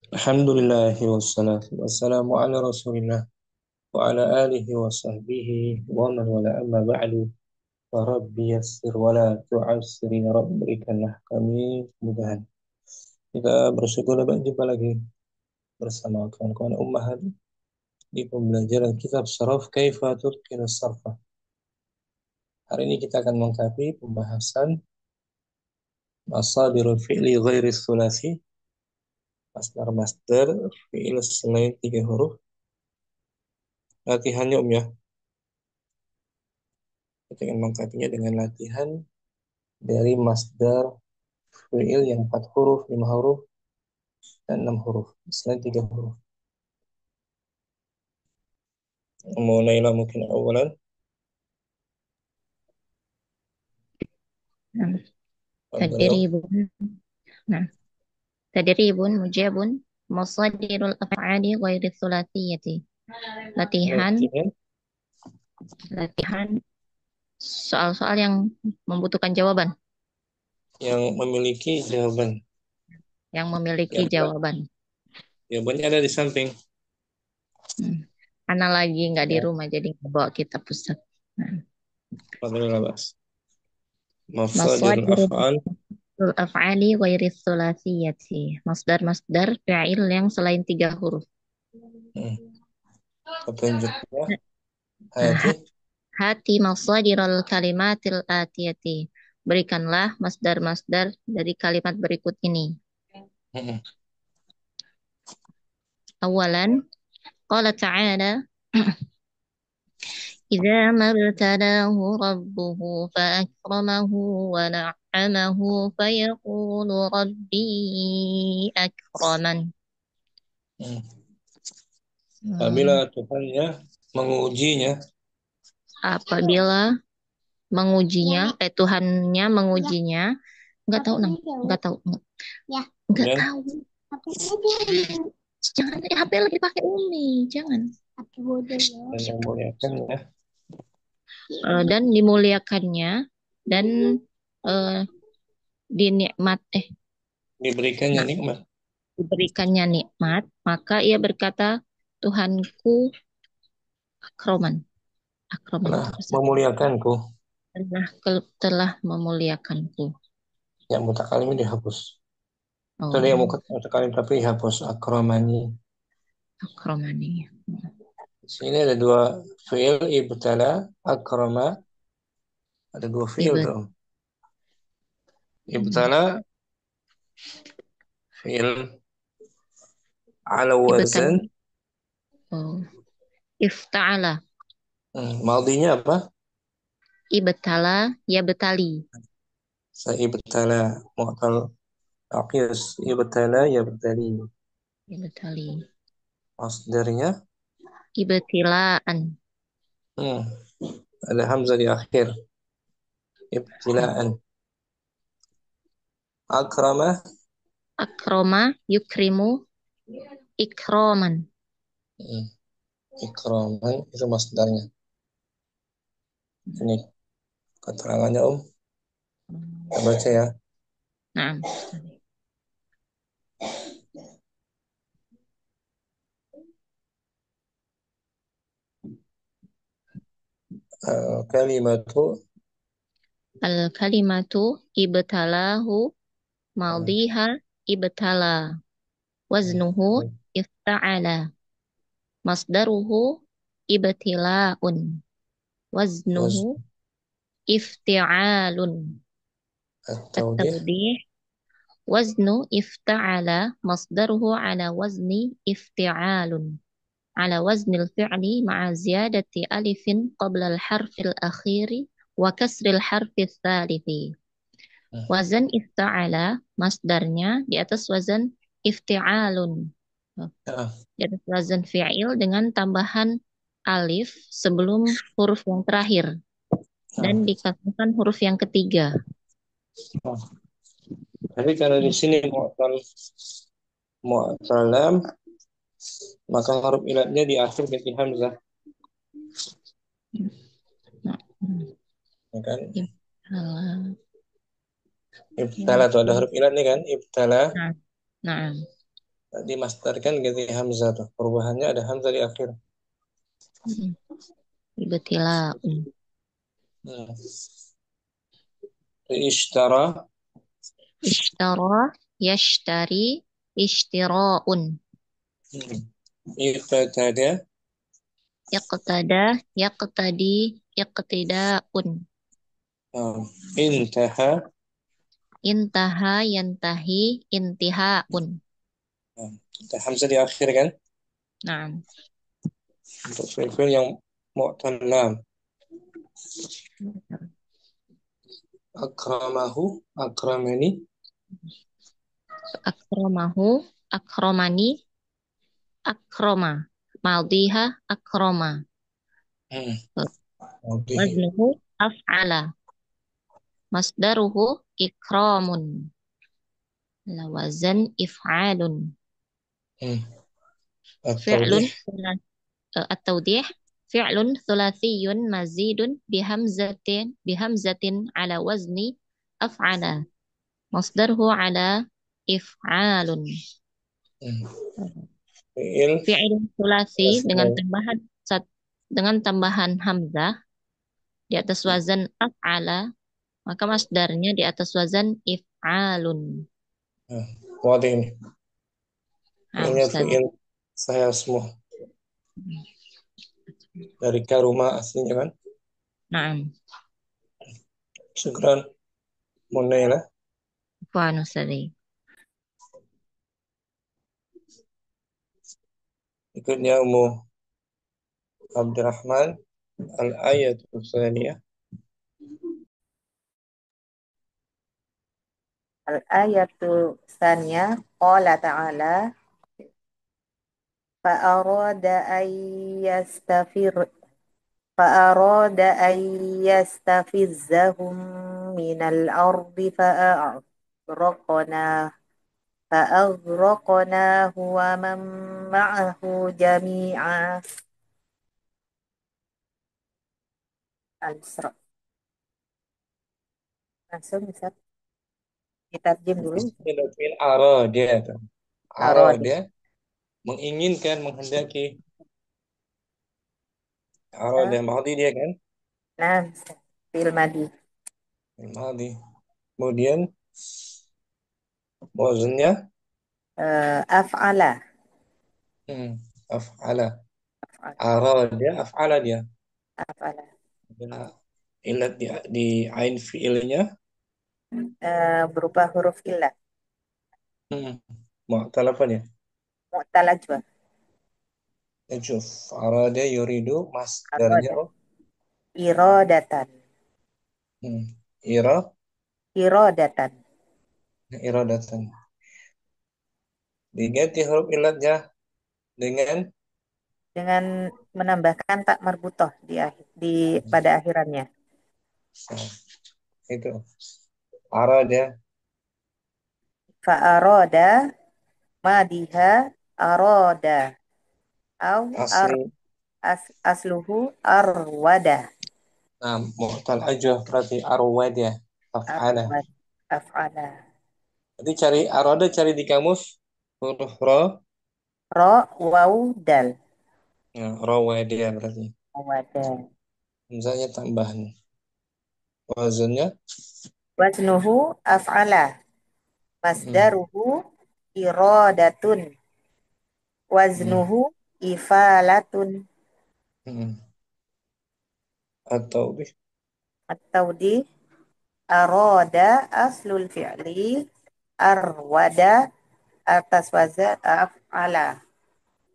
Alhamdulillahi wassalatu wassalamu ala rasulillah wa ala alihi wa sahbihi wa man wala amma ba'du wa rabbi yassir wa la tu'assir ya Rabb berikanlah kami kemudahan. Kita bersyukur dapat jumpa lagi bersama kawan-kawan ummahat di pembelajaran kitab Syaraf Kaifa Tutqinu Sarfa. Hari ini kita akan mengkaji pembahasan masadirul fi'li ghairi tsulasi, masdar-masdar fi'il selain 3 huruf. Latihannya ya. Kita akan mengkajinya dengan latihan dari masdar fi'il yang 4 huruf, 5 huruf, dan 6 huruf. Selain 3 huruf. Mau Naila mungkin awalan. Nah, Beliau. tadribun. Nah, tadribun mujabun masadirul af'ali ghairi thulathiyati. Latihan, Latihan latihan soal-soal yang membutuhkan jawaban, yang memiliki jawaban. yang memiliki Yang jawaban. jawabannya ada di samping. Hmm. Ana lagi nggak di Ya, rumah jadi nggak bawa kitab pusat. Nah, Fadlillah Bas. Masadirul masadirul af'al. af'ali ghairi thulathiyati. Masdar-masdar fi'il yang selain 3 huruf. Petunjuknya Nah, hati. hati masadirul kalimatil atiyati. Berikanlah masdar-masdar dari kalimat berikut ini. Awalan, qala ta'ala, idza mabtalahu rabbuhu fa akramahu wa na'amahu fa yaqulu rabbi akraman. Apabila Hmm, Tuhannya mengujinya, apabila mengujinya, Tuhannya mengujinya, nggak tahu nang, nggak tahu, nggak kemudian tahu. Jangan, HP lagi pakai Umi, jangan. dan memuliakannya, Dan dimuliakannya dan eh, dinikmat diberikannya nah nikmat. diberikannya nikmat, maka ia berkata, Tuhanku akroman. Akroman Telah itu bahasa memuliakanku. telah memuliakanku. Yang mutakalim dihapus. Tadi yang Oh, mutakalim tapi dihapus. Akramani. akromani. Di sini ada 2 fiil ibtala, akrama. Ada 2 fiil Ibet, tuh. Ibtala fiil ala ibetal, wazan. oh, ifta'ala, Maldinya apa? ibetala, ya betali, Ibtala mu'tal aqis. Ibtala ya bertali. ya betali, Masdarnya ibetilaan, hmm, ada hamzah di akhir. Ibtilaan. Akrama akroma, yukrimu, ikroman. hmm, ikraman itu masdarnya. Ini keterangannya Kita baca ya. Nah, Kalimatu al-kalimatu ibtalahu uh, maldiha ibtala waznuhu ifta'ala masdaruhu ibtila'un waznuhu wazn ifti'alun at-tawdih at-tawdih waznu ifta'ala masdaruhu ala wazni ifti'alun ala waznil fi'li ma'a ziyadati alifin qabla al-harfil akhiri wa kasril harfil thalithi. Wazan ifta'ala masdarnya di atas wazan ifti'alun. ya, Di atas wazan fi'il dengan tambahan alif sebelum huruf yang terakhir dan ya. dikasihkan huruf yang ketiga. Jadi kalau di sini mu'talam maka huruf ilatnya di akhir ganti hamzah, Nah, ya kan? ibtala. Ibtala tuh ada huruf ilatnya kan? Ibtala Nah, nah. Dimastarkan ganti hamzah tuh. Perubahannya ada hamzah di akhir. Mm-mm. Ibtilaun. Hmm. Ishtara. Ishtara, yashtari, ishtiraun. Hmm. Iqtada. Iqtada, yaqtadi, iqtidaun. Hmm. Intaha. Intaha, yantahi, intihaun. Hmm. Ada hamzah di akhir kan? Nah, Untuk fi'il yang mu'tal. Akramahu. Akramani. akramahu, akramani, akroma. Maldiha, akroma. Hmm. Maudihi. Waznuhu, af'ala. Masdaruhu, ikramun. Lawazan, if'alun. Hmm. At-tawdih. Fi'lun, at-tawdih. Fi'lun thulathiyun mazidun bihamzatin ala wazni af'ala. Masdarhu ala if'alun. Hmm. Fi'il. Fi'il thulathi dengan Asal. tambahan hamzah di atas wazan af'ala, maka masdarnya di atas wazan if'alun. Nah, wadih ini. Nah, Fi'ilnya Ustaz. fi'il saya semua. Dari karuma aslinya kan. Nah, Syukran. Munaila. Fuan Ustaz. Ikutnya Ummu Abdurrahman. Al-ayat tsaniyah. Al-ayatu tsaniyah qala ta'ala fa'arada an yastafir fa'arada an yastafizzahum minal ardi fa'aghraqnahu wa man ma'ahu jami'a. Al-Isra. Langsung bisa ditarjem dulu. Ini fi'il arada tuh. Arada. Arada menginginkan, menghendaki. Nah, Arada madhi dia kan. nah, fi'il madi. Madhi. Kemudian wazennya Af'ala. hmm, af'ala. Af'ala. Arada af'ala dia. Af'ala. Ada ilat di ain fi'ilnya. Berupa huruf illah. Hmm. Mu'tal apa ya? Mu'tal ajwa. Najuf. Arada yuridu masdarnya Arada. oh. Irodatan. Hmm. Ira. Irodatan. Iradatan. Diganti huruf ilatnya dengan Dengan menambahkan tak marbutoh di pada akhirannya. nah, itu. Arada Fa'aroda madiha aroda. Au asli. asluhu arwada. Nah, mu'tal aja berarti arwada af'ala. Arwad. Af'ala. Jadi cari arwada cari di kamus huruf ra. Ro waw dal. Nah, rawada berarti. Wada. Misalnya tambahan. Wazannya Waznuhu af'ala. hmm, Masdaruhu irodatun. hmm, Waznuhu ifalatun. hmm. Atau Atau di aroda aslul fi'li arwada atas wazan af'ala.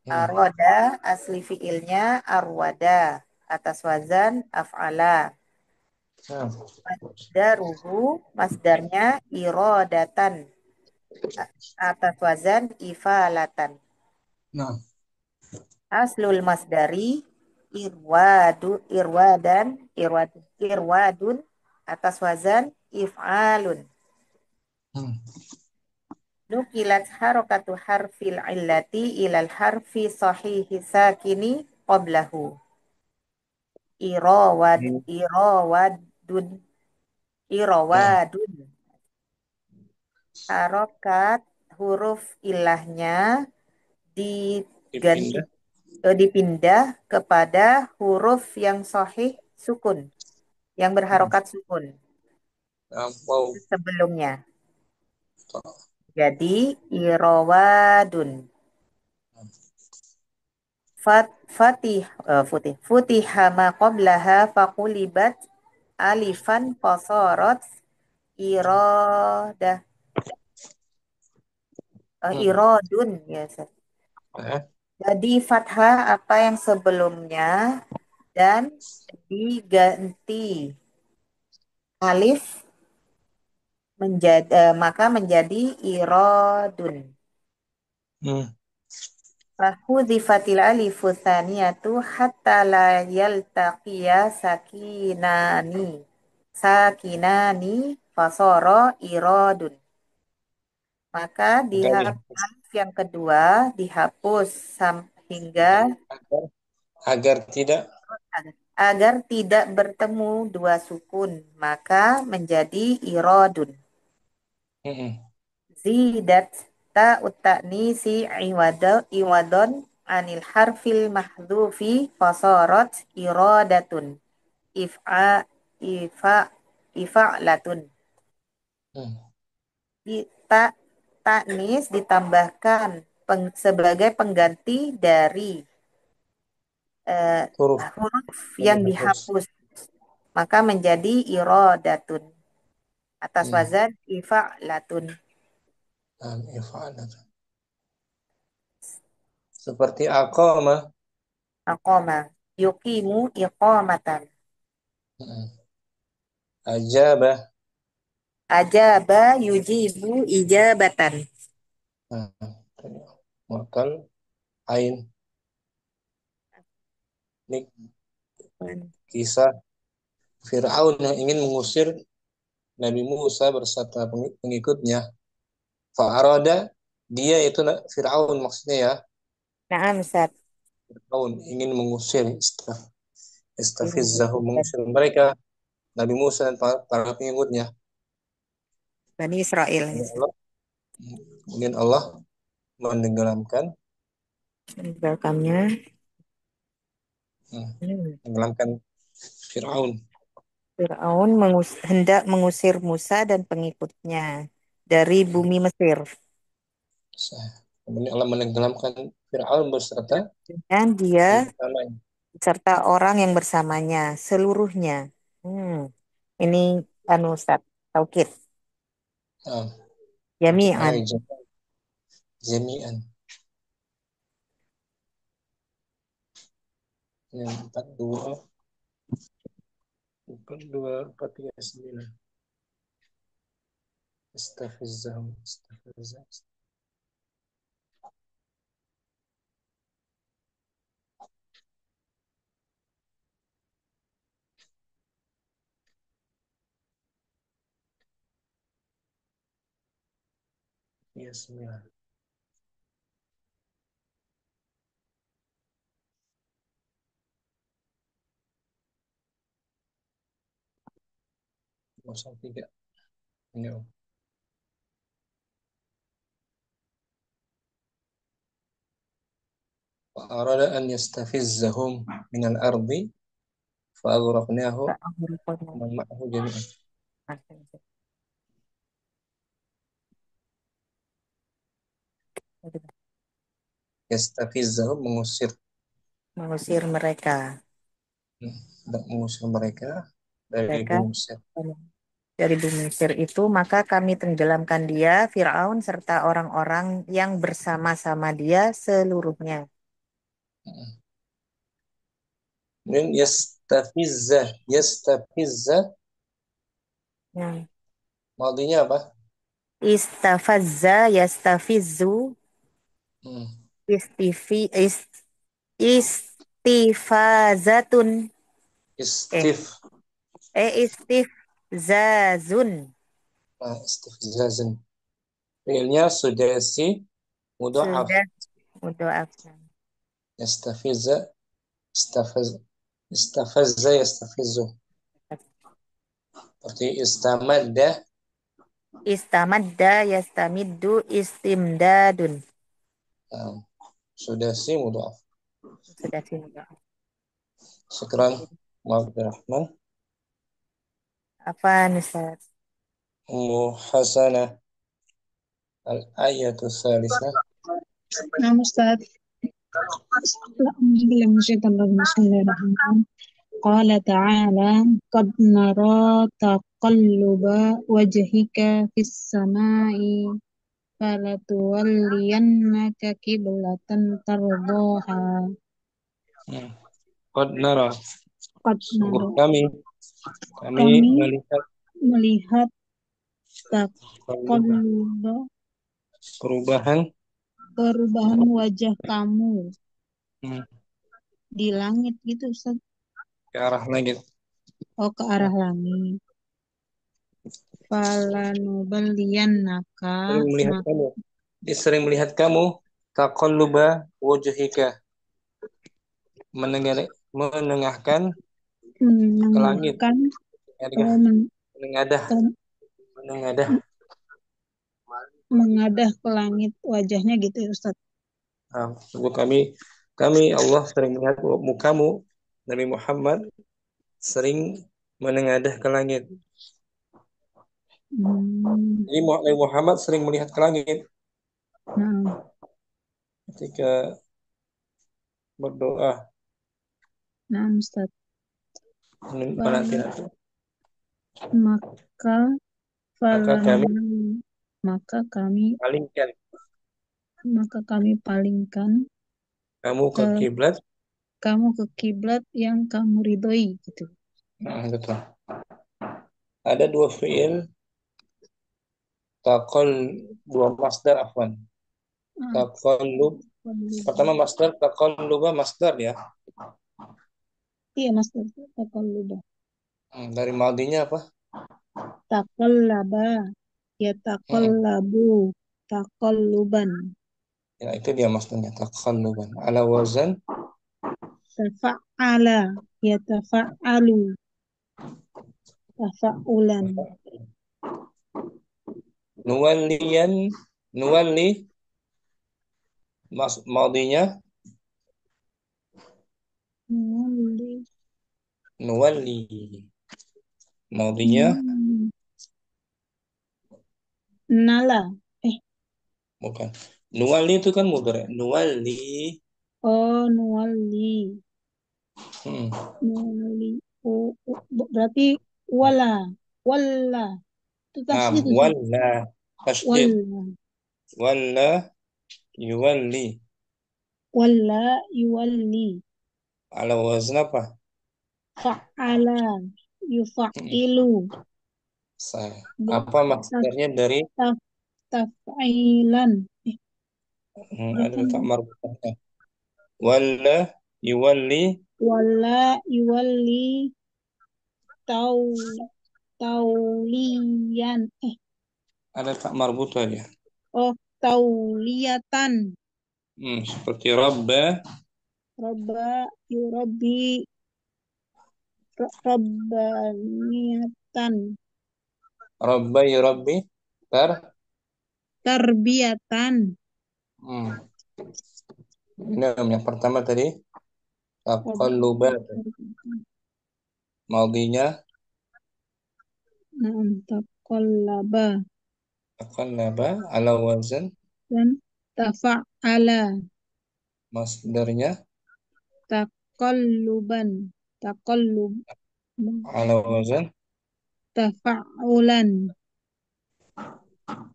hmm. Aroda asli fi'ilnya arwada atas wazan af'ala. Nah, Masdaruhu masdarnya irodatan atas wazan ifalatan. nah, Aslul masdari irwadun atas wazan if'alun. hmm. Nukilat harokatu harfil illati ilal harfi sahihi sakini qablahu. Irawad, Hmm. irawadun, Nah, irawadun. Harokat, huruf ilahnya diganti dipindah. dipindah kepada huruf yang sahih sukun, yang Hmm. berharokat sukun Wow. sebelumnya. Jadi irawadun. Futiha ma qablaha faqulibat alifan fasarat iradah Hmm. iradun ya Ustaz. Eh, Jadi fathah apa yang sebelumnya dan diganti alif maka menjadi iradun. hmm. Fahudzifatil alifu tsaniyatu hatta la yaltaqiya sakinani fasoro iradun. Maka Agar dihapus. alif yang kedua dihapus hingga agar, agar tidak. agar tidak bertemu dua sukun, maka menjadi iradun. Hmm. Zidat ta'ut ta'nisi iwadon anil harfil mahdhufi fasarat iradatun. If'a ifa ifa'latun. Hmm. Di ta'nis ditambahkan sebagai pengganti dari eh, Huruf huruf yang yang dihapus. dihapus, maka menjadi iradatun atas Hmm. wazan ifa'latun. If'alat. Seperti aqama. Aqama yuqimu iqamatan. Hmm. Ajabah. Ajaba yujibu ijabatan. Nah, makan ain. Ini kisah Fir'aun yang ingin mengusir Nabi Musa beserta pengikutnya. Fa'arada, dia itu Fir'aun maksudnya ya. Naam, Ustaz. Fir'aun ingin mengusir Ini istafizzahu, mengusir mereka, Nabi Musa dan para pengikutnya. Bani Israel. Kemudian Allah, kemudian Allah menenggelamkan, Welcome-nya. hmm, menenggelamkan Fir'aun. Fir'aun hendak mengusir Musa dan pengikutnya dari bumi Mesir. Kemudian Allah menenggelamkan Fir'aun beserta Dan dia pengikutnya. serta orang yang bersamanya seluruhnya. Hmm. Ini anu Ustaz, taukid. Nah, Jami'an. jami'an. Yang 42, 43, 9. Istafizzahum, istafizzah. Ya, 9. Kosong 3. Ini Om. Arada an yastafizzahum minal ardi fa'aghraqnahu man ma'ahu jami'an. Yastafizzahum, mengusir. Mengusir mereka. Mengusir mereka dari Mereka bumi Mesir. dari bumi Mesir itu, maka kami tenggelamkan dia, Fir'aun, serta orang-orang yang bersama-sama dia seluruhnya. Kemudian yastafizzah, Ya. madinya apa? Istafazza, yastafizu, Hmm. istifi, istifazatun, eh, Istif, istifzazun, istifzazan. Fiilnya sudasi mudha'af. sudah mudoafkan. Yastafizza, istafaz, istafazza, yastafizzu. Seperti istamadda, Istamadda, yastamiddu, istimdadun. Nah, sudah sih mudhaf. Sudah sini, Kak. Syukran. Rahman. Apa, Ustaz? Hasanah al-ayatu salisah. نعم أستاذ. أعوذ بالله من الشيطان الرجيم بسم الله الرحمن الرحيم قال تعالى قد نرى تقلب وجهك في السماء فلتولينك قبلة ترضاها Qad nara. قد Sungguh نرى kami kami melihat melihat taqallub perubahan perubahan wajah kamu hmm, di langit gitu Ustaz. ke arah langit. Oh, ke arah langit. Falanuballiyannaka Sering melihat kamu. Dia sering melihat kamu taqalluba wajhika, menengahkan ke langit, menengahkan oh, menengadah, ke- menengadah. mengadah ke langit wajahnya gitu ya Ustaz. Nah, sungguh kami Allah sering melihat mukamu, Nabi Muhammad sering menengadah ke langit. Jadi Nabi Muhammad sering melihat ke langit Nah, ketika berdoa. nah Ustaz. Nanti. Maka Maka kami maka kami palingkan maka kami palingkan kamu ke kiblat. kamu ke kiblat yang kamu ridhoi gitu. Nah, betul. Ada dua fiil takol, dua masdar afwan. Taqallub. Pertama masdar taqalluba masdar ya. Iya Mas, taqalluba. Dari madinya apa? Taqallaba, ya taqallabu, taqalluban. Ya itu dia masdarnya taqalluban. Ala wazan Tafa'ala, ya tafa'alu, tafa'ulan. nuwalliyan, nuwalli madinya nuwalli. Madinya Nala. bukan. Nuwalli itu kan mudhari. Nuwalli. Oh, nuwalli. Hmm. Nuwalli. Oh, berarti wala. Wala. Itu Nah, tasydid. walla tasydid. Wala. Walla yuwalli. Wala yuwalli. Ala wazn apa? Fa'ala. Yufa'ilu. Apa masdarnya dari Taf'ilan. ada tak marbutnya. Walla yuwalli. Wala yuwalli tau tauliyan. Ada tak marbutnya ya. Oh, tauliyatan. Seperti rabba. Rabba yurabbi rabbaniyatan. Rabba yurabbi. Tarbiyatan. Ini yang pertama tadi taqallubat. Madinya Nah, taqallaba taqallaba ala wazan. dan tafa'ala. Masdarnya Taqalluban. Taqallub. ala wazan. Tafa'ulan.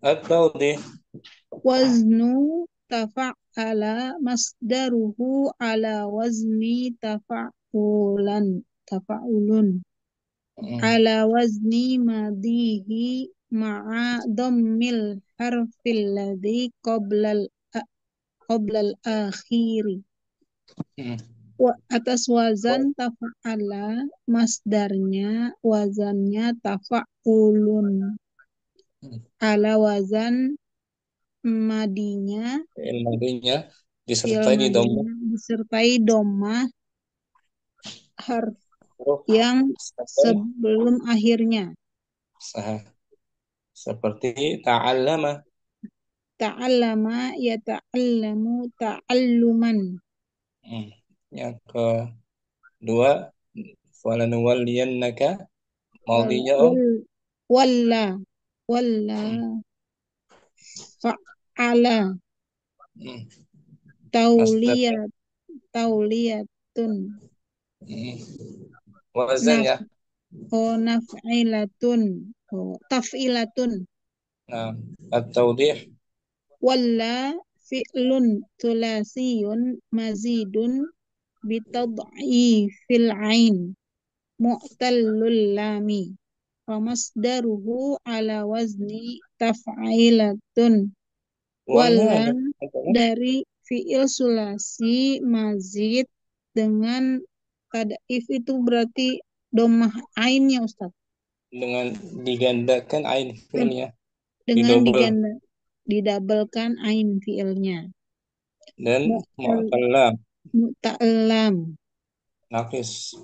Atau di Waznu tafa'ala masdaruhu ala wazni tafa'ulan. Tafa'ulun. Ala wazni madihi ma'a dhammil harfil ladhi qoblal akhiri. Atas wazan tafa'ala masdarnya wazannya tafa'ulun. Ala wazan madinya disertai dhammah harf yang sebelum akhirnya. Seperti ta'allama. Ta'allama yata'allamu ta'alluman. Hmm. Yang kedua, falanuwalliyannaka. Wal, Maudinya wal, walla. Walla. Hmm. Fa'ala. Hmm. Masdar. Tauliyat. Tauliyatun. Hmm. Wazan Naf. ya. Oh, naf'ilatun. Oh, taf'ilatun. Nah, at-tawdih. Walla fi'lun tulasiyun mazidun bitad'ifil ain mu'tallul lami wa masdaruhu ala wazni taf'ilatun. Wawnya Walla ada apanya? dari fi'il sulasi mazid dengan tad'if itu berarti domah ain ya Ustaz. Dengan digandakan ain Dan fi'ilnya, dengan didobel didabelkan ain fi'ilnya. dan Mu'tal- mu'tallam Mu'tallam nakis.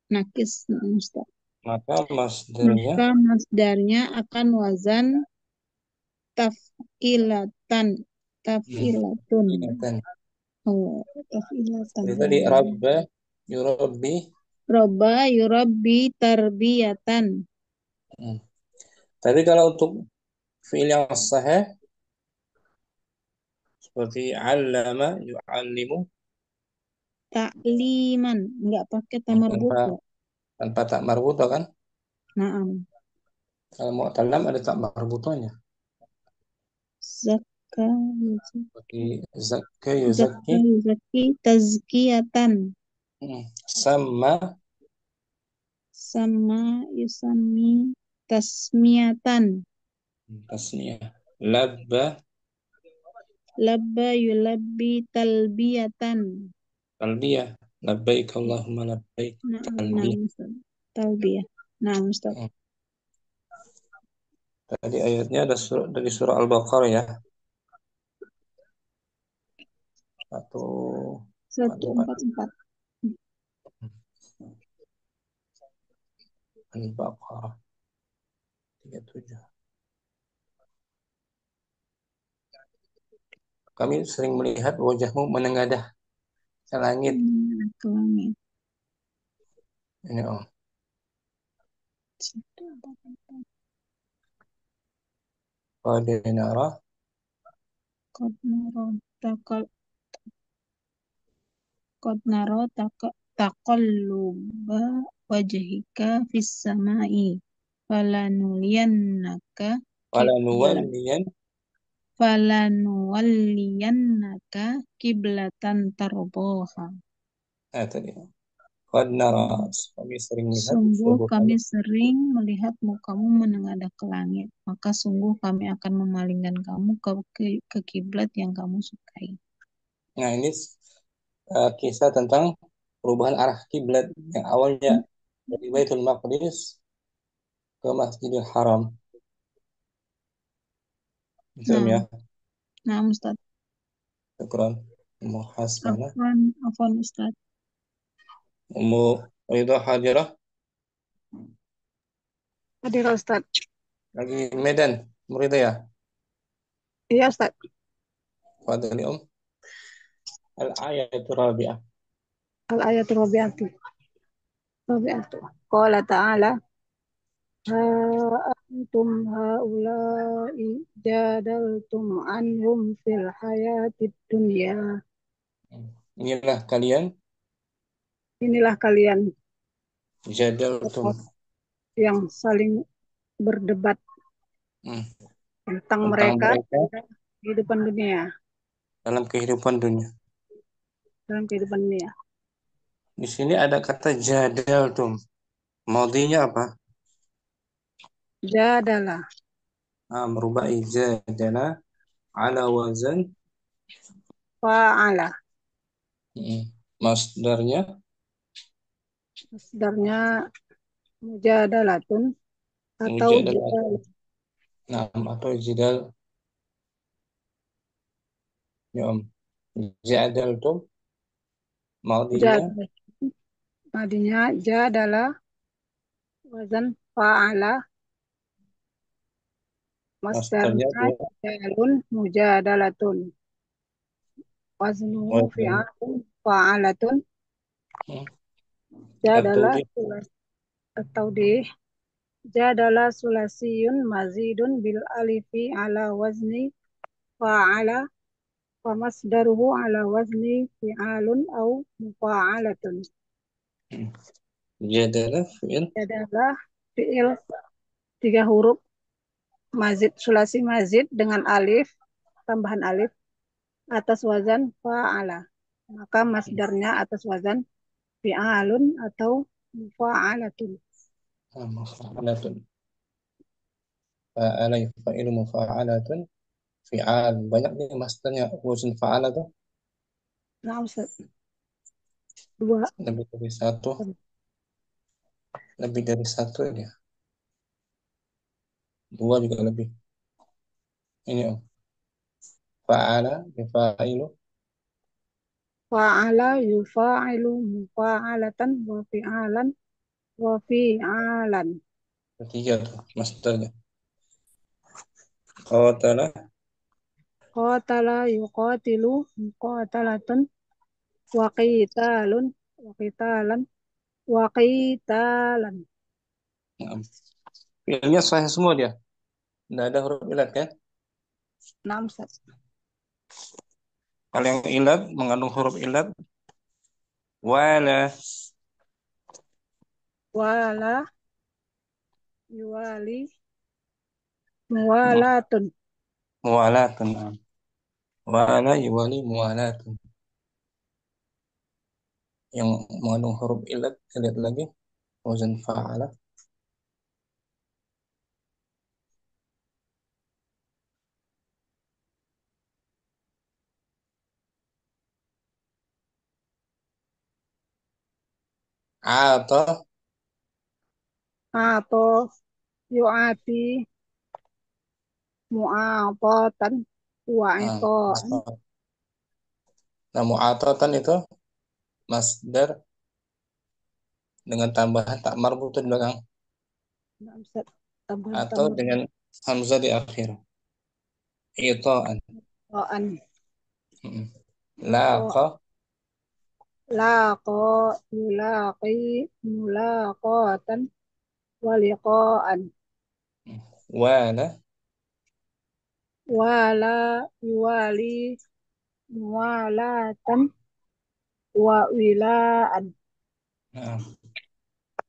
nakis Ustaz. Maka masdarnya Maka masdarnya akan wazan taf'ilatan. Taf'ilatun. inatan. Oh, taf'ilatan. Seperti tadi rabba yurabbi. Robba yurabbi tarbiyatan. Hmm. Tapi kalau untuk fi'il yang sahih seperti allama yu'allimu Takliman. Enggak pakai tamar tanpa buto. tak marbuto kan? Naam. Kalau mu'tallam ada tak marbutonya. Zakka. Seperti zakka yuzakki. Zakka yuzaki tazkiyatan. Sama Sama yusami tasmiyatan. tasniyah. Labba Labba yulabbi talbiyatan. talbiyah. Labbaik Allahumma labbaik. Nah, Talbiyah. Ustaz. Talbiyah. Nah, Ustaz. Hmm. Tadi ayatnya ada dari surah Al-Baqarah ya. 144. 144. Al-Baqarah 37. Kami sering melihat wajahmu menengadah ke langit. Ke langit. Ini oh. Qad nara Qad naro takal qad naro taqalluba wajhika fis samai falanuliyannaka wala kiblat nuwalliyan falanuwalliyannaka kiblatan tarboha. tadi. Qad nara. Kami sering melihat Sungguh sungguh kami kami. sering melihat mukamu menengadah ke langit, maka sungguh kami akan memalingkan kamu ke kiblat yang kamu sukai. Nah, ini kisah tentang perubahan arah kiblat yang awalnya dari Baitul Maqdis ke Masjidil Haram. Itu Nah, ya. nah Ustaz. Syukran. Muhasbana. Afwan Ustaz. Ummu Ridha Hadirah Hadir Ustaz. lagi Medan, Murida ya. Iya Ustaz. Fadli Al-ayatul rabi'ah. Al-ayatul rabi'atu. Rabi'atu. Qala ta'ala ha antum haula'i jadaltum anhum fil hayatid dunya. Inilah kalian Inilah kalian jadaltum yang saling berdebat hmm, tentang tentang mereka mereka kehidupan dunia, dalam kehidupan dunia. dalam kehidupan dunia. Di sini ada kata jadaltum. Maudinya apa? Jadalah Merubah jadala ala wazan. fa'ala. Masdarnya Masdarnya mujadalatun atau mujadalah. jidal. Atau jidal. Ya, jadaltum maudinya Jadalah. Madinya jadalah wazan fa'ala Masdarnya Masdarnya dia jidalun mujadalatun. Waznuhu wazan fi'alun fa'alatun. hmm, atau Jadala dia sulas atau di jadala sulasiyun mazidun bil alifi ala wazni fa'ala wa masdaruhu ala wazni fi'alun au mufa'alatun. hmm, dia adalah fi'il Jadala fi'il 3 huruf mazid sulasi mazid dengan alif tambahan alif atas wazan fa'ala. Maka masdarnya atas wazan fi'alun atau mufa'alatun. mufa'alatun. Fa'ala yufa'ilu mufa'alatun fi'al. Banyak nih masdarnya wazn fa'ala tuh Nah, Ustaz. Dua. lebih dari satu, lebih dari satu dia. Dua juga lebih. Ini fa'ala yufa'ilu Fa'ala yufa'ilu mufa'alatan wa fi'alan wa fi'alan. ketiga tuh masdarnya. Qatala Qatala yuqatilu muqatalatan wa qitalun wa qitalan wa qitalan. Naam. Fi'ilnya sahih semua dia. Tidak ada huruf ilat kan? Nah, Ustaz. Kalau yang ilat mengandung huruf ilat wala Wala yuwali muwalatun. muwalatun. Naam. Wala yuwali muwalatun. Yang mengandung huruf ilat lihat lagi wazan fa'ala atau Atau yu'ati mu'atatan wa ita'an. nah mu'atatan itu masdar dengan tambahan tak marbut di belakang Nah, Ustaz. atau Tambahan-tambahan dengan hamzah di akhir. Ita'an. Ta'an. Mm. Laqa Laqa yulaqi mulaqatan wa liqa'an. wala Wala yuwali muwalatan wa wila'an. nah,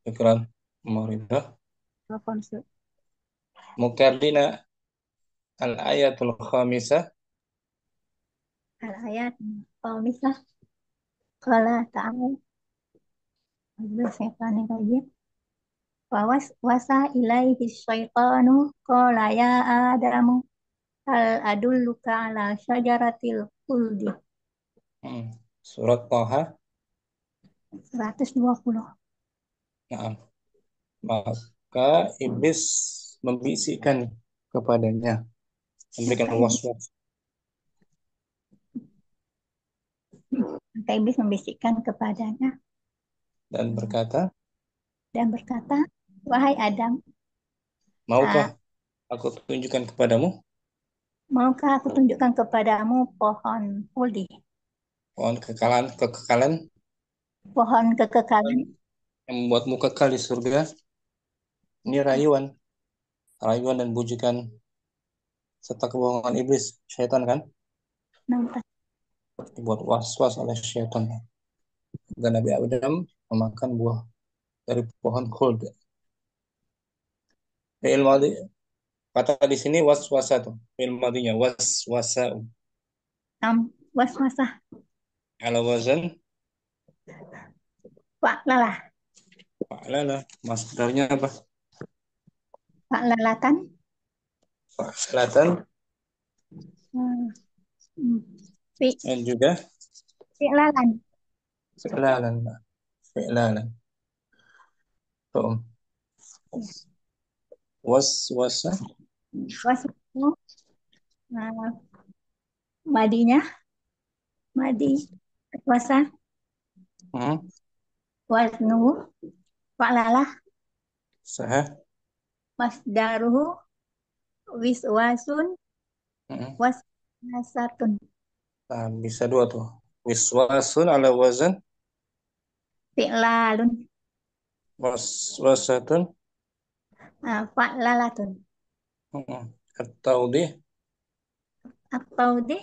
syukran Maridah. Apa Ustaz? Mukarrina al-ayatul khamisah Al-ayat Qamisah qala ta'ala Syaitanir rajim wasa ilaihi syaitanu qala ya Adamu hal adulluka ala syajaratil khuldi hmm. Surat Taha. 120. Nah, maka iblis membisikkan kepadanya, memberikan Maka iblis, was-was maka iblis membisikkan kepadanya dan berkata, dan berkata, wahai Adam, maukah ah, aku tunjukkan kepadamu maukah aku tunjukkan kepadamu pohon khuldi, pohon kekekalan pohon kekekalan, yang membuatmu kekal di surga. Ini rayuan dan bujukan serta kebohongan iblis, syaitan kan, nampak dibuat was-was oleh syaitan. Dan Nabi Adam memakan buah dari pohon khuld. Fi'il madhi, kata di sini was-wasa tuh. Fi'il madhinya was-wasa. waswasah, Ala wazan lalah, fa'lala. Masdarnya apa? lalatan, Fa'latan hmm, hmm, fi, dan juga lalan, fi'lalan. Fi'lalan. Tuh. Was-wasa. waswasah, nah, madinya, madi, waswasah, Hmm. wasnu, fa'lalah, Sahah. masdaruhu, wiswasun, Mm-mm. waswasatun, Nah, bisa dua tuh. Wiswasun ala wazan fi'lalun, waswasatun. fa'lalatun. Mm-mm. At-tawdih Atau deh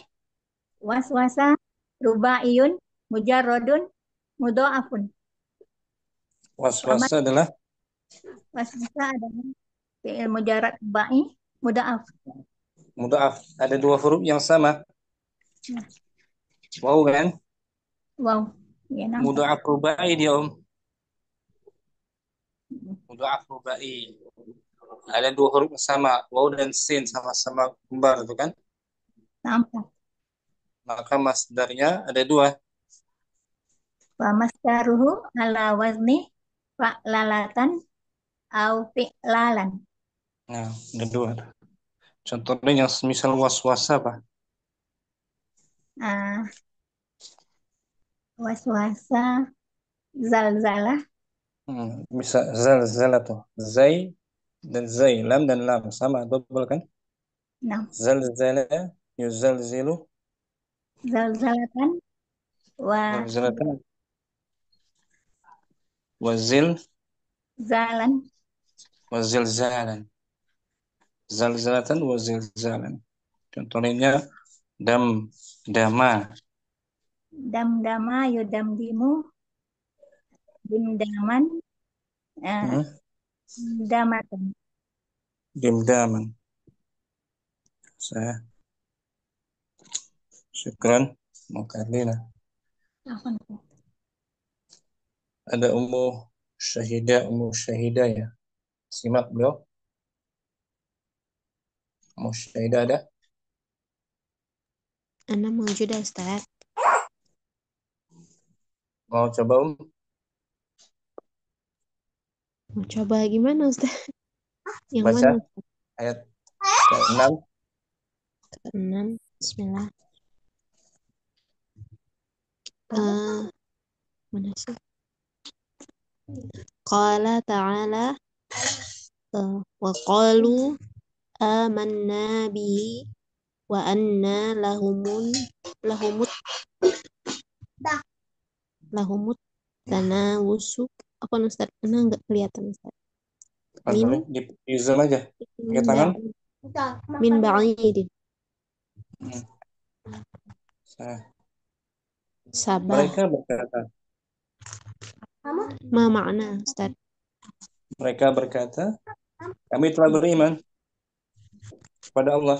waswasa, rubaiyun, mujarrodun, mudhoafun. Paman waswasa adalah waswasa adalah fi'il mujarrad rubai, mudhoaf. mudhaf. Ada dua huruf yang sama. Wow kan? Wow, ya nampak. Mudhaf rubai dia Om. Mudhaf rubai. Ada dua huruf yang sama. Waw dan sin sama-sama kembar itu kan? Nampak. Maka masdarnya ada dua. Wa masdaruhu ala wazni fa'lalatan au fi'lalan. Nah, ada dua. Contohnya yang semisal waswasa apa? Ah, waswasa, zalzalah, Bisa zalzala tuh. Zai dan zai. Lam dan lam. Sama, double kan? nah, Zalzala, yuzalzilu. zalzalatan, wa Zalzalatan. Wazil, zalan, wazilzalan. Zalzalatan, wazilzalan. Contohnya dam, dama. damdama, yudamdimu, dimdaman, ah, Hmm? damatan. Dimdaman. Saya syukran. Makasih. Apa nih? Ada Ummu Syahidah ya. Simak beliau. Ummu Syahidah ada. Ana موجودة يا أستاذ. Mau coba Mau coba gimana Ustaz? Yang baca mana? ayat ke-6. Keenam. Bismillah. Eh, mana sih? Qala ta'ala wa qalu amanna bihi wa anna lahumut lahumut tanawusu. Apa Ustaz? Ana enggak kelihatan Ustaz. Min Di zoom aja. Pakai tangan. min ba'idin. Hmm. Saya. Sabah. Mereka berkata. Ma makna Ustaz? Mereka berkata, kami telah beriman kepada Allah.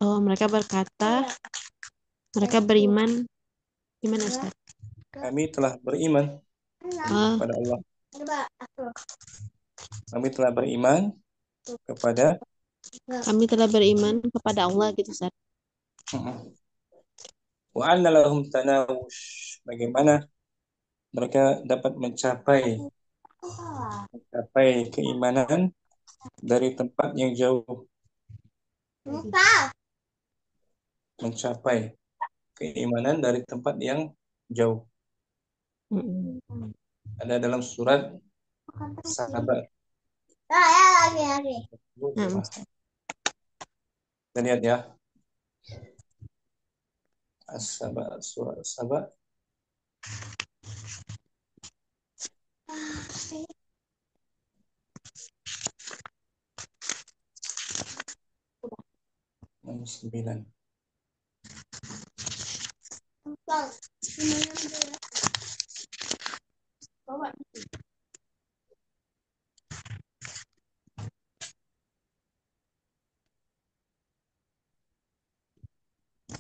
Oh, mereka berkata, mereka beriman. Gimana Ustaz? Kami telah beriman Oh, kepada Allah. Kami telah beriman kepada kami telah beriman kepada Allah gitu Ustaz. wa anna lahum tanawush. Bagaimana mereka dapat mencapai keimanan dari tempat yang jauh. Mencapai keimanan dari tempat yang jauh. Mm-mm. Ada dalam surat Sahabat. Nah, Ustaz. Kita lihat ya. As-Saba, surat Saba. Nomor 9.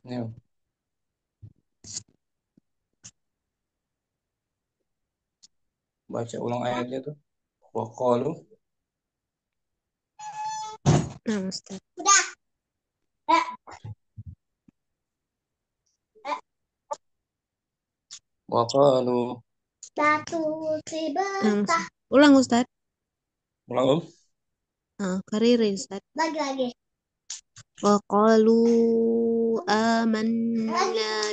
Ya. Baca ulang ayatnya tuh. Wa qalu Nah, Ustaz. wa qalu. Nah, Ustaz. Ulang Ustaz. Ulang Kariri Ustaz. Wa qalu amanna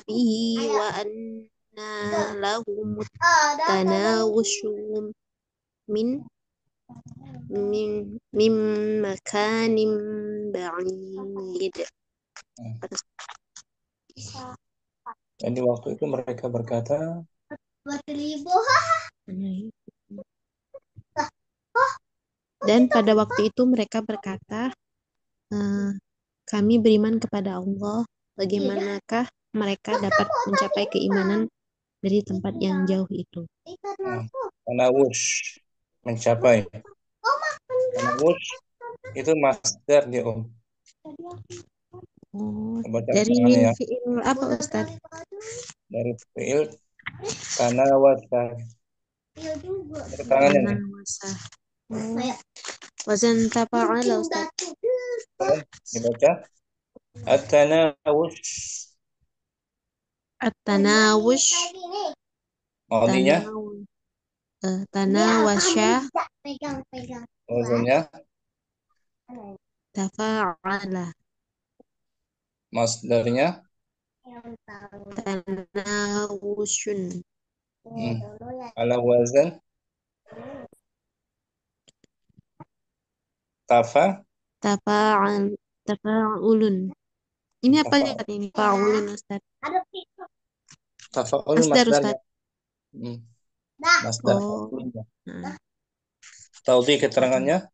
bihi wa anna lahumut tanawusyum min Mim makanim ba'id. Nah, jadi waktu itu mereka berkata, Dan pada waktu itu mereka berkata, "Eh, kami beriman kepada Allah. Bagaimanakah mereka dapat mencapai keimanan dari tempat yang jauh itu?" tanawush, mencapai. Tanawush itu masdar dia, Oh, Baca dari keterangannya ya. fiil apa Ustaz? Dari fiil tanawasa. Keterangannya nih. Tanawasa. Oh. Wazan tafa'ala Ustaz. Dibaca at-tanawush. At-tanawush. Maudinya, Tanawasya. wazannya, Tafa'ala. masdarnya, Tanawushun. ala wazan tafa, Tafa'ulun. Ini apa tafa, lihat ini? Fa'ulun Ustaz. tafa'ul Masdar masdarnya. Ustaz. Masdar. Oh. Nah. Taudi keterangannya,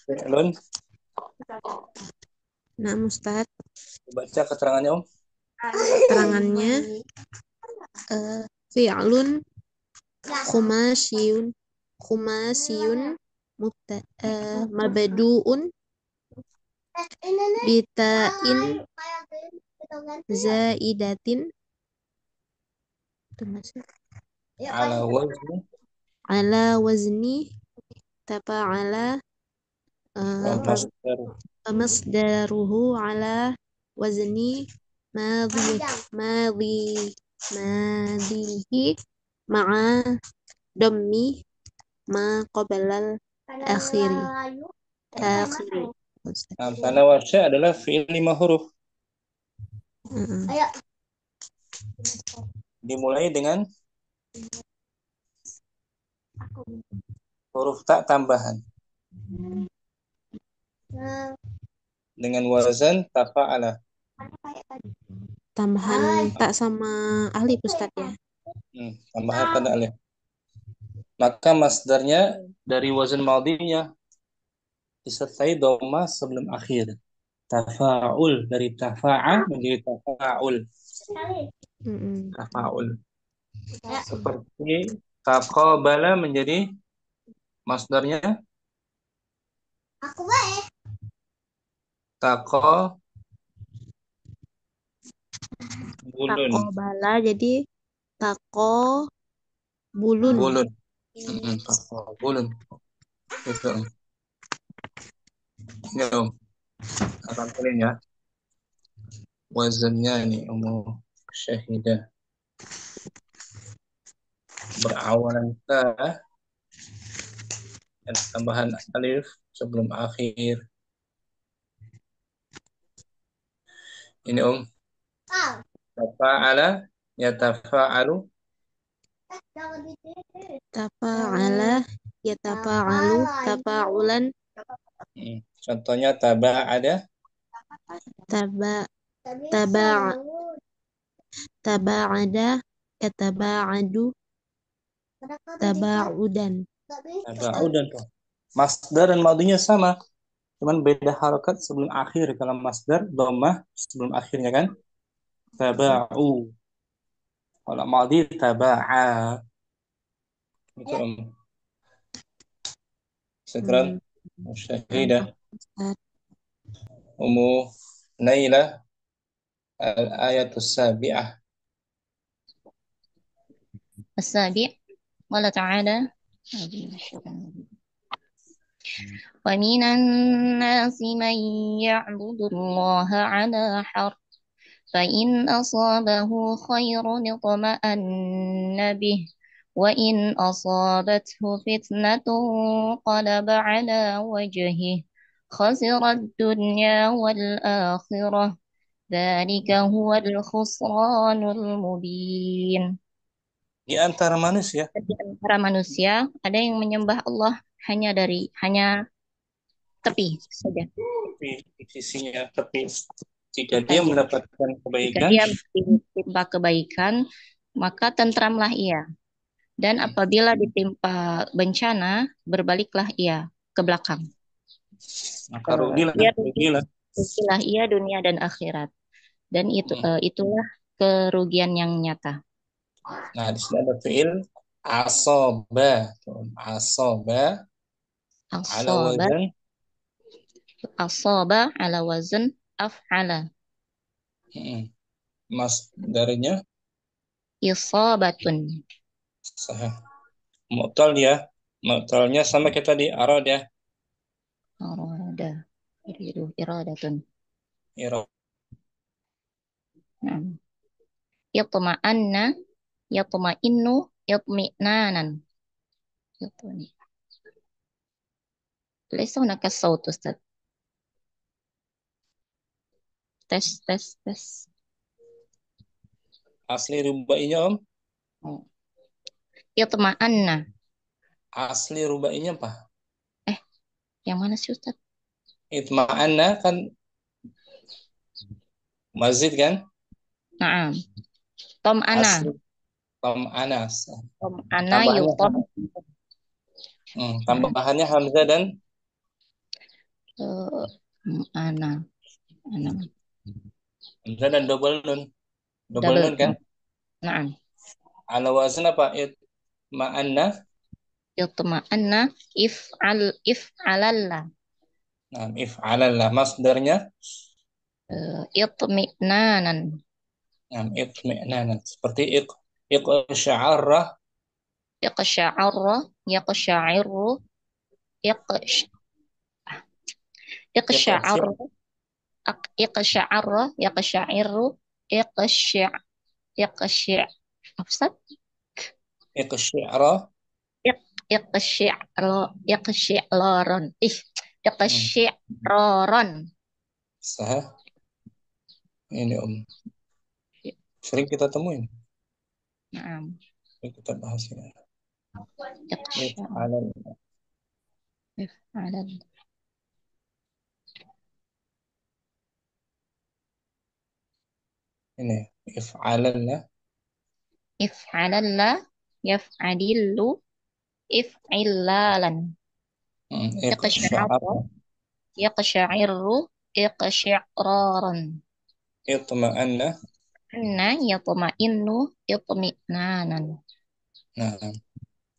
fi'lun. Nah, Ustaz. Baca keterangannya, Keterangannya fi'lun khumasiyun mabdu'un bita'in zaidatin ala wazni ala wazni tafa'ala wa masdar. masdaruhu ala wazni madhihi ma'a dhammi ma qabalal akhiri. Tanawasya adalah fi'il 5 huruf. Dimulai dengan huruf tak tambahan. Dengan wazan tafa'ala. Tambahan tak sama alif Ustaz ya. Tambahan pada alif. Maka masdarnya dari wazan madinya disertai dhamma sebelum akhir. Tafa'ul, dari tafa'a menjadi tafa'ul. Tafa'ul. Seperti taqabala menjadi masdarnya taqabulun. Taqobala jadi taqobulun. Bulun. Taqabulun. Itu. Ini hafalin ya. Wazannya nih syahidah. Berawalan ta dan tambahan alif sebelum akhir. Ini tafa'ala yatafa'alu. Tafa'ala yatafa'alu tafa'ulan. Contohnya taba'ada. Taba'ada yataba'adu taba'udan. Taba'udan tuh. Masdar dan madinya sama. Cuman beda harokat sebelum akhir. Kalau masdar dhammah sebelum akhirnya kan. Taba'u. Kalau madi taba'a. Itu Syukran. Syahidah. Nailah al-ayatus sabi'ah. السابع قال تعالى ومن الناس من يعبد الله على حرف فإن أصابه خير اطمأن به وإن أصابته فتنة انقلب على وجهه خسر الدنيا والآخرة ذلك هو الخسران المبين. Di antara manusia, Dan di antara manusia ada yang menyembah Allah hanya tepi saja. tapi di sisinya, tapi jika dia Saja. mendapatkan Jika kebaikan, dia ditimpa kebaikan, maka tentramlah ia. Dan apabila ditimpa bencana, berbaliklah ia ke belakang. maka rugilah, Ia rugilah. rugilah ia dunia dan akhirat. Dan Hmm. itulah kerugian yang nyata. Nah, di sini ada fiil asoba. Asoba ala Asoba, wazan asoba ala wazn af'ala. mas darinya Isobatun. sah. Mu'tal ya. Mu'talnya sama kita di arad ya. Arada. Iradatun. Irad. Nah. Yatma'anna, yatma'innu, yatmi'nanan. Yatmi. ليس هناك الصوت أستاذ. tes. Asli rubainya Om. Oh. Yatma'anna. Asli rubainya apa? Yang mana sih Ustaz? Itma'anna kan mazid kan? Naam. Tom'ana. Asli tam'ana. Tom'ana yutom. Tambahannya hamzah dan Ana. hamzah dan double nun. Double Double. nun kan? Naam. Ala wazan apa? Itma'anna. Yatma'anna if'alalla. Nah, if'alallah masdarnya. Itmi'nanan. Nah, itmi'nanan. Seperti iqsya'arra. Iqsya'arra. Yaqsya'irru. Iqsya'arra. Iqsya'arra. Yaqsya'irru. Iqsya' apa Ustaz? Iqsya'ra. Iqsyi'laron. Iqsyi'roron. Sah. Ini Om. Sering kita temuin. Naam. Sering kita bahas ini. If'alal. Ini if'alallah. If'alalla. Yaf'adillu. If'illalan. Iqsya'arra. Yaqsya'irru. Iqsyi'roron. Itma'anna. Anna yatma'innu. Yatmi'nanan. Nah,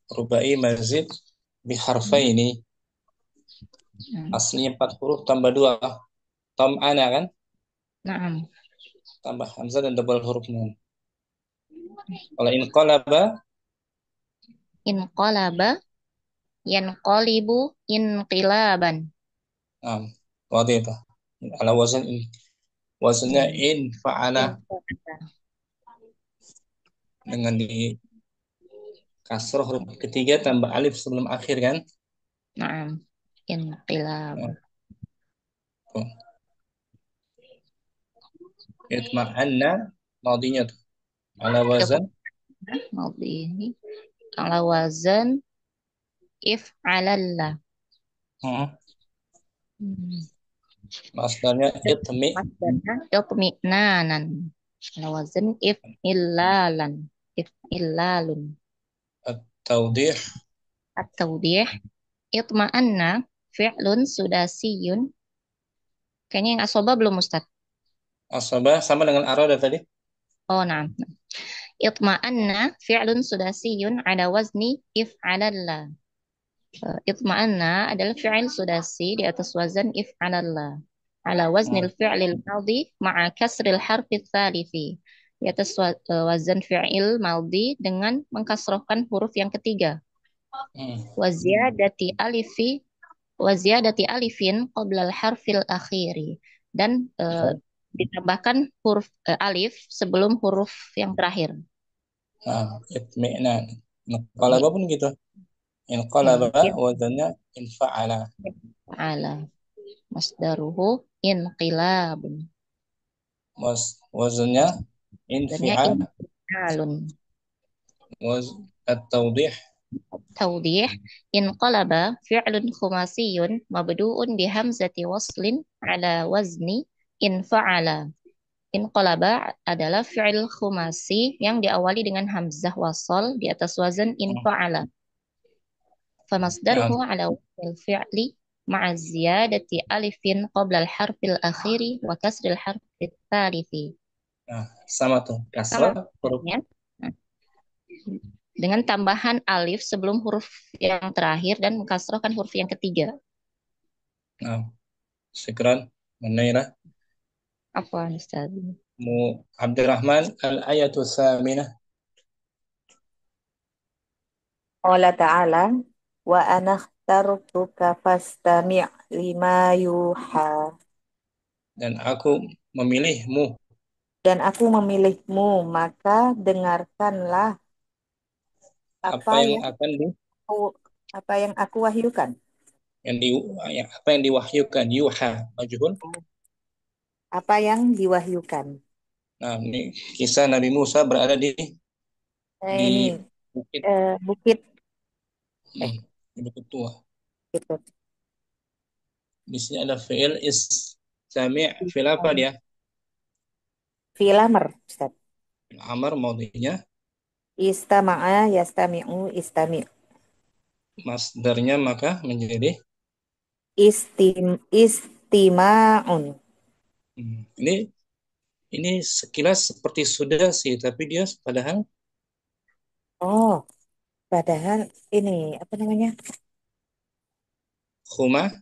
rubai mazid biharfaini. Aslinya 4 huruf tambah 2. Tam'ana kan? Naam. Tambah hamzah dan double huruf nun. Kalau inqalaba, Inqalaba. Yanqalibu. Inqilaban. wadi itu. Ala wazannya in fa'ala dengan di kasroh huruf ketiga tambah alif sebelum akhir kan? Naam. Inqilab. Itma'anna madinya tuh. Ala wazan Madhi ini ala wazan if'alalla. Masdarnya Itmi'nanan. Ala wazan if'illalan. If'illalun. At-tawdih. At-tawdih. Itma'anna fi'lun sudasiyun. Kayaknya yang asoba belum Ustaz? Asabah sama dengan arada tadi. Oh, nah. Itma'anna fi'lun sudasiyun ala wazni if'alalla. Itma'anna adalah fi'il sudasi di atas wazan if'alalla. Ala waznil fi'lil madhi ma'a kasril harfi tsalifi. Di atas wazan fi'il madhi dengan mengkasrohkan huruf yang ketiga. Waziyadati alifin qoblal harfil akhiri. Dan ditambahkan huruf alif sebelum huruf yang terakhir. Itmi'nan. Inqalaba pun gitu. Inqalaba wazannya infa'ala. Ala. Masdaruhu inqilabun. Wazannya infi'al. Infa'alun. Was at-tawdih. توضيح انقلب فعل خماسي مبدوء بهمزة وصل على وزن انفعل. Inqalaba adalah fi'il khumasi yang diawali dengan hamzah wasal di atas wazan infa'ala. Nah, Famasdaruhu ala wazn fi'li ma'a ziyadati alifin qabla al-harfil akhiri wa kasril harfil thalithi. nah, sama tuh. Sama Kasrah huruf. ya. Nah, dengan tambahan alif sebelum huruf yang terakhir dan mengkasrahkan huruf yang ketiga. Nah, syukran. Menairah. Apa Ustaz? Mu Abdurrahman al-ayatu tsaminah. Allah Ta'ala, wa ana akhtartuka fastami' lima yuha. Dan aku memilihmu. Dan aku memilihmu, maka dengarkanlah Apa apa yang yang akan aku, apa yang aku wahyukan. yang di apa yang diwahyukan yuha majhul. Apa yang diwahyukan. Nah, ini kisah Nabi Musa berada di Ini bukit, bukit di bukit tua. gitu. Di sini ada fi'il sami' fi'il apa dia? Fi'il amr, Ustaz. Fi'il amr maudhinya, Istama'a yastami'u istami'. masdarnya maka menjadi Istima'un. Ini sekilas seperti sudah sih, tapi dia padahal Oh, padahal ini apa namanya? khumah.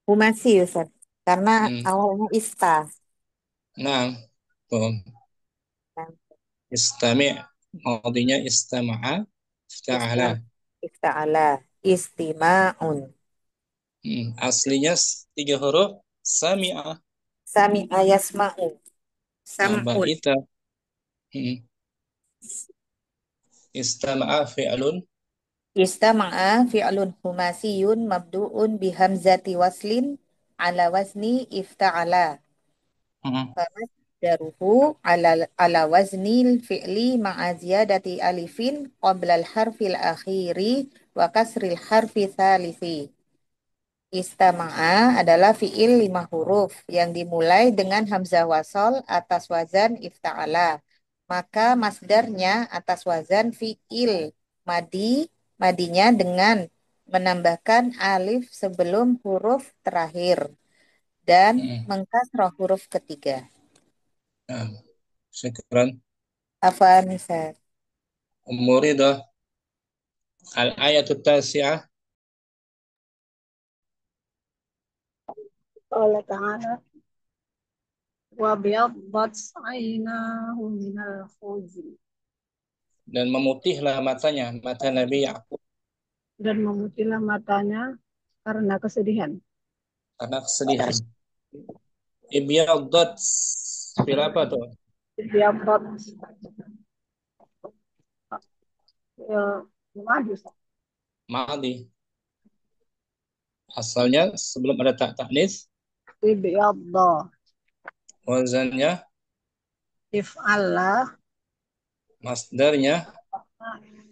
Humasi, Ustaz. Karena Hmm. awalnya ista. Nah, tuh. Nah, Istami' maudhinya istama'a ista'ala. Ifta'ala. Istima'un. Aslinya 3 huruf sami'ah. Sami'a yasma'u. Sam'un. Ba'ita. Istama'a fi'lun. Istama'a fi'lun humasiyun mabdu'un bihamzati waslin ala wazni ifta'ala. Daruhu ala waznil fi'li ma'a ziyadati alifin qabla al-harfil akhiri wa kasril harfi thalithi. Istama'a adalah fi'il 5 huruf yang dimulai dengan hamzah wasol atas wazan ifta'ala. Maka masdarnya atas wazan fi'il madinya dengan menambahkan alif sebelum huruf terakhir dan mengkasrah huruf ketiga. Nah, syukran. Apa misal? Umuridah al-ayatut tasi'ah. Allah Ta'ala wa biyaddat aynahu minal huzni. Dan memutihlah matanya, mata Nabi Yakub Dan memutihlah matanya karena kesedihan. karena kesedihan. Ibyaddat fil apa tuh? Biyaddat maju. Madi. Asalnya sebelum ada tak taknis, Biyadda wazannya, if'alla masdarnya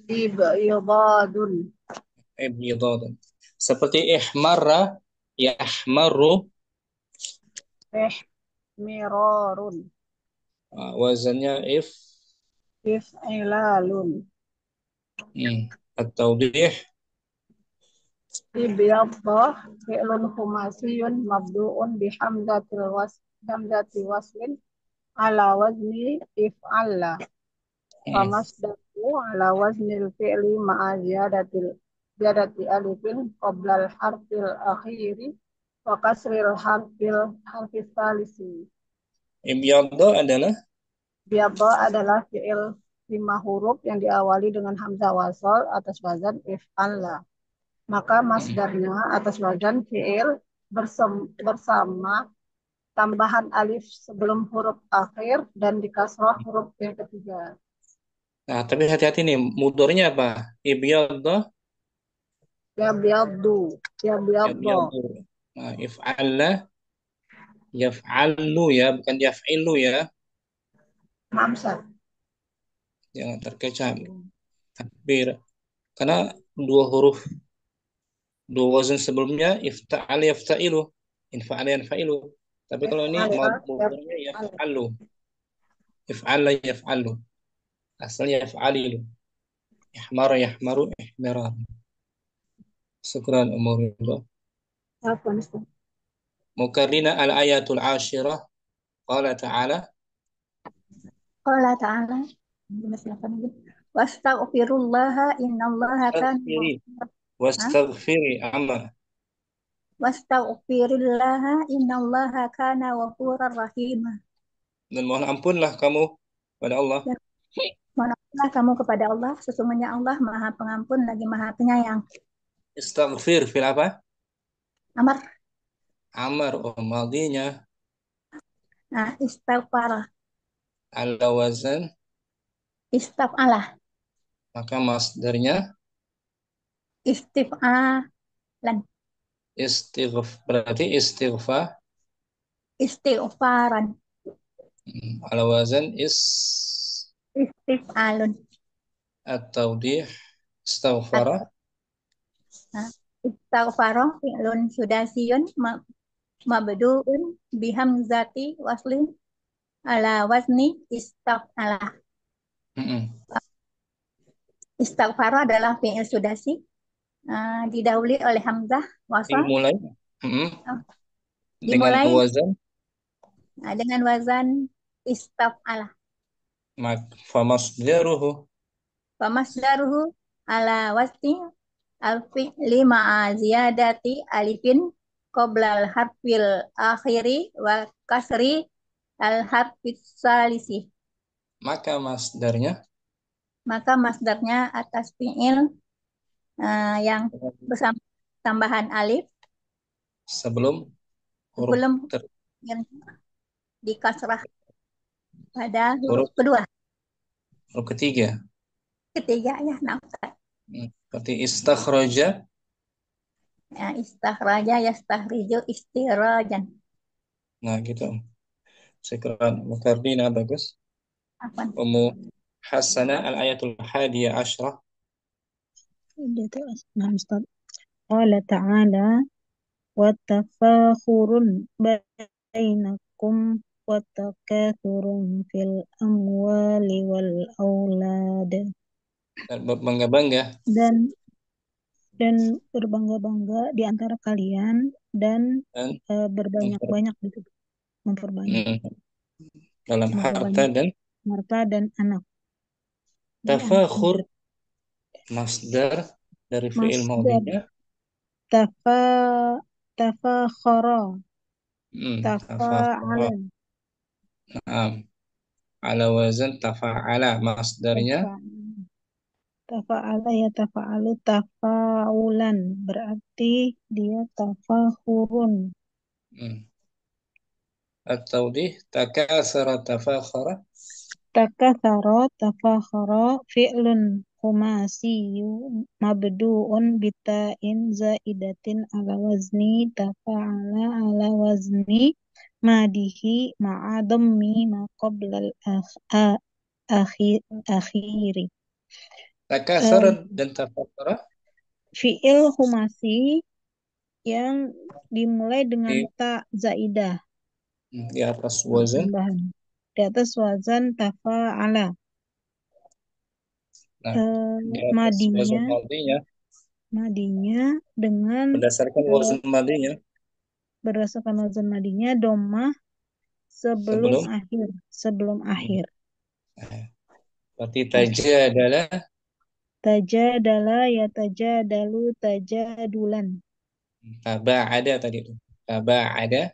ibyadun ibyadun. Seperti ihmarra, yahmaru, mirarun wazannya if'ilalun at-tawdih. ibyadda fi'lun khumasiyun mabdu'un hamzati waslin ala wazni if'alla famasdaru ala waznil fi'li ma'a ziyadati alifin qoblal harfil akhiri wa kasril harfis salisi. Ibyadda adalah Biadha adalah fi'il 5 huruf yang diawali dengan hamzah wasal atas wazan if'alla. Maka masdarnya atas wazan fi'il bersama tambahan alif sebelum huruf akhir dan dikasrah huruf yang ketiga. Nah, tapi hati-hati nih, mudornya apa? Ibyadda, Ya biaddu, ya biadda. ibyaddu. Nah, if'alla, yaf'allu ya, bukan yaf'ilu ya. Hamzah. Jangan terkecoh. takbir. Karena dua huruf, dua wazan sebelumnya ifta'al yafta'ilu, infa'al yanfa'ilu. Tapi kalau ini mudhari'nya yaf'alu, if'ala yaf'alu. Asalnya yaf'alilu. Ihmara yahmaru ihmiran. Syukran umurullah. Mukarrina al-ayatul ashirah. Qala ta'ala. Qala ta'ala. Wastaghfirullaha innallaha kana Wastaghfiri. Wastaghfiri amma. Wastaghfirillaha innallaha kana ghafurar rahim. Dan mohon ampunlah kamu pada Allah. Dan mohonlah kamu kepada Allah, sesungguhnya Allah Maha Pengampun lagi Maha Penyayang. Istaghfir fil apa? Amar. Amar, oh madinya. Nah, istighfar. Ala wazan. Istaf'alah. Maka masdarnya Istif'alan. berarti istighfar. Istighfaran. Ala wazan Istif'alun. at-tawdih istaghfara. Istighfara fi'lun sudasiyun mabdu'un bihamzati waslin ala wazni istaf'alah. Istighfara adalah fi'il sudasi didahului oleh hamzah wasal. Dimulai Dimulai dengan wazan istaf'alah. Famasdaruhu ala wazni al-fi'li ma'a ziyadati alifin qoblal harfil akhiri wa kasri al-harfis salisi. Maka masdarnya atas fi'il yang bersama tambahan alif sebelum huruf yang dikasrah pada huruf kedua. Huruf ketiga Ya, nafas. Seperti istakhraja. Ya, istakhraja yastakhriju istirajan. Nah, gitu. Syukran Mukardina, bagus. Ummu Hasanah al-ayatul hadiyah asyrah. Nah, Ustaz. Qala ta'ala wa tafakhurun bainakum wa takathurun fil amwali wal aulad. Bangga-bangga. Dan berbangga-bangga di antara kalian dan berbanyak-banyak gitu. Memperbanyak. Dalam harta dan anak. Tafakhur masdar dari fi'il madhinya. Tafakhara. Tafa'ala. Naam. Ala wazan tafa'ala masdarnya. Tafa'ala ya tafa'alu tafa'ulan. Berarti dia tafakhurun. At-tawdih takasara tafakhara. Takathara tafakhara fi'lun khumasiyu mabdu'un bita'in zaidatin ala wazni tafa'ala ala wazni madihi ma'a dhammi ma qablal akhiri. Takasara dan tafakhara fi'il khumasi yang dimulai dengan ta zaidah di atas wazan tafa'ala. Madinya dengan berdasarkan wazan madinya dhammah sebelum akhir. Berarti tajadala yataja-dalu tajadulan. Taba'ada tadi itu. Taba'ada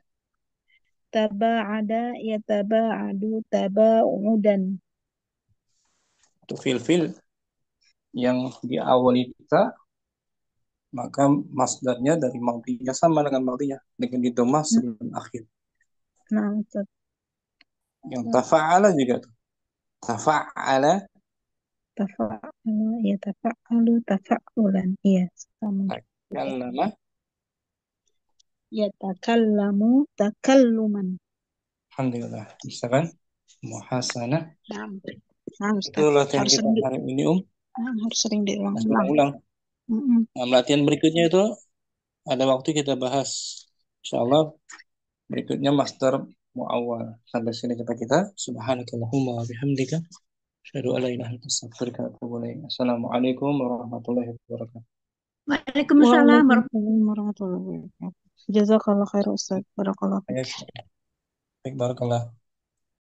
yataba'adu taba'udan. Itu fil-fil yang diawali kita, maka masdarnya dari madhinya sama dengan madhinya, dengan didomah sebelum akhir. Nah, Ustaz. Yang tafa'ala juga tuh. Tafa'ala ya tafa'alu tafa'ulan. Iya, sama. Takallama ya takallamu takalluman. Alhamdulillah. Bisa kan? Muhasanah. Nah, Itu latihan kita hari ini, harus sering Harus diulang-ulang. berulang-ulang. Mm-mm. Nah, latihan berikutnya itu ada waktu kita bahas. Insyaallah berikutnya master muawwal. Sampai sini kita. Subhanakallahumma wa bihamdika asyhadu an la ilaha illa anta astaghfiruka wa atubu ilaik. Assalamualaikum warahmatullahi wabarakatuh. Waalaikumsalam warahmatullahi Waalaikumsalam warahmatullahi wabarakatuh. Jazakallah khair Ustaz. Barakallah. Baik, barakallah.